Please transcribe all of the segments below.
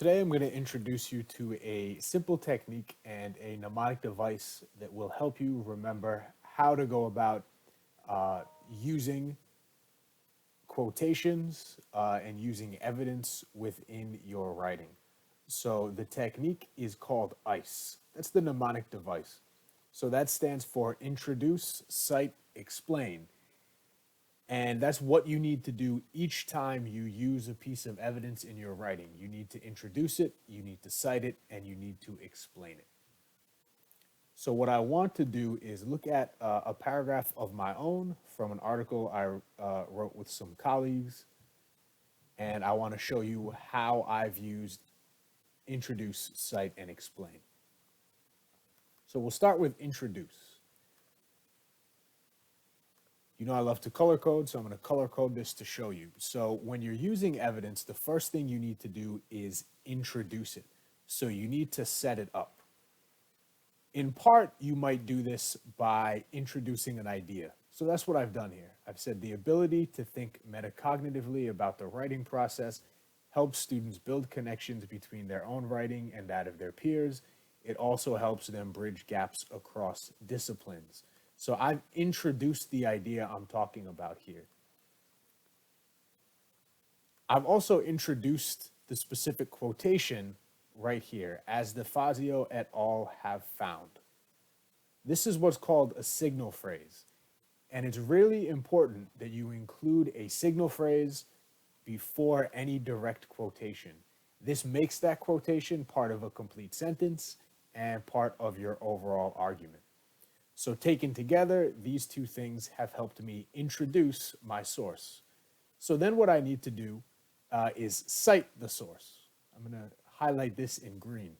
Today I'm going to introduce you to a simple technique and a mnemonic device that will help you remember how to go about uh, using quotations and using evidence within your writing. So the technique is called ICE. That's the mnemonic device. So that stands for introduce, cite, explain. And that's what you need to do each time you use a piece of evidence in your writing. You need to introduce it, you need to cite it, and you need to explain it. So, what I want to do is look at a paragraph of my own from an article I wrote with some colleagues, and I want to show you how I've used introduce, cite, and explain. So, we'll start with introduce. You know I love to color code, so I'm going to color code this to show you. So when you're using evidence, the first thing you need to do is introduce it. So you need to set it up. In part, you might do this by introducing an idea. So that's what I've done here. I've said the ability to think metacognitively about the writing process helps students build connections between their own writing and that of their peers. It also helps them bridge gaps across disciplines. So I've introduced the idea I'm talking about here. I've also introduced the specific quotation right here, as DeFazio et al. Have found. This is what's called a signal phrase. And it's really important that you include a signal phrase before any direct quotation. This makes that quotation part of a complete sentence and part of your overall argument. So taken together, these two things have helped me introduce my source. So then what I need to do is cite the source. I'm going to highlight this in green.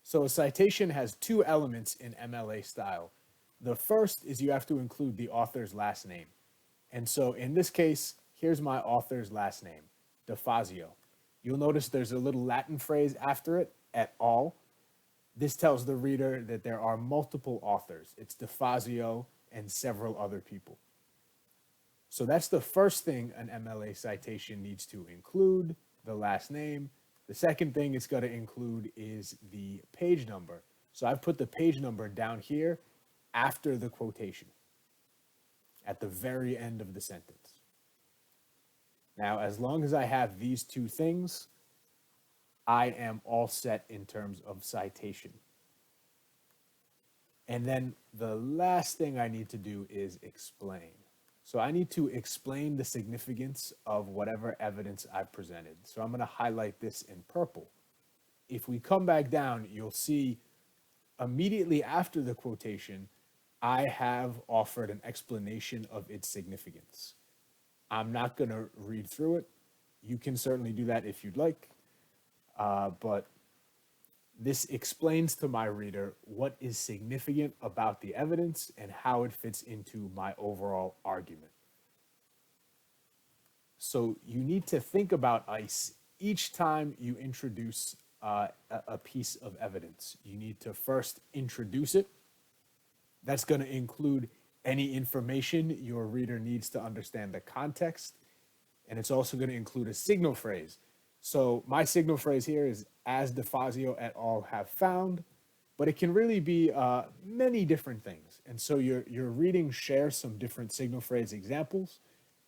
So a citation has two elements in MLA style. The first is you have to include the author's last name. And so in this case, here's my author's last name, DeFazio. You'll notice there's a little Latin phrase after it, et al. This tells the reader that there are multiple authors. It's DeFazio and several other people. So that's the first thing an MLA citation needs to include, the last name. The second thing it's going to include is the page number. So I've put the page number down here after the quotation, at the very end of the sentence. Now, as long as I have these two things, I am all set in terms of citation. And then the last thing I need to do is explain. So I need to explain the significance of whatever evidence I've presented. So I'm going to highlight this in purple. If we come back down, you'll see immediately after the quotation, I have offered an explanation of its significance. I'm not going to read through it. You can certainly do that if you'd like. But this explains to my reader what is significant about the evidence and how it fits into my overall argument. So you need to think about ICE each time you introduce a piece of evidence. You need to first introduce it. That's going to include any information your reader needs to understand the context. And it's also going to include a signal phrase. So my signal phrase here is as DeFazio et al. Have found, but it can really be many different things. And so your reading shares some different signal phrase examples.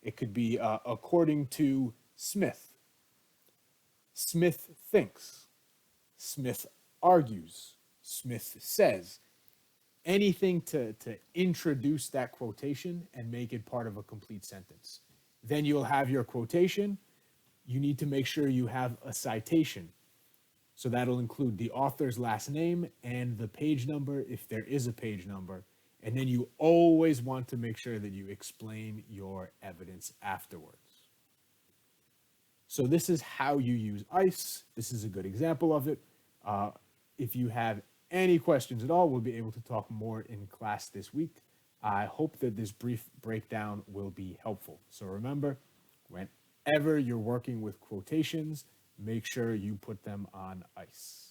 It could be according to Smith. Smith thinks. Smith argues. Smith says. Anything to introduce that quotation and make it part of a complete sentence. Then you'll have your quotation. You need to make sure you have a citation. So that'll include the author's last name and the page number, if there is a page number. And then you always want to make sure that you explain your evidence afterwards. So this is how you use ICE. This is a good example of it. If you have any questions at all, we'll be able to talk more in class this week. I hope that this brief breakdown will be helpful. So remember, whenever you're working with quotations, make sure you put them on ICE.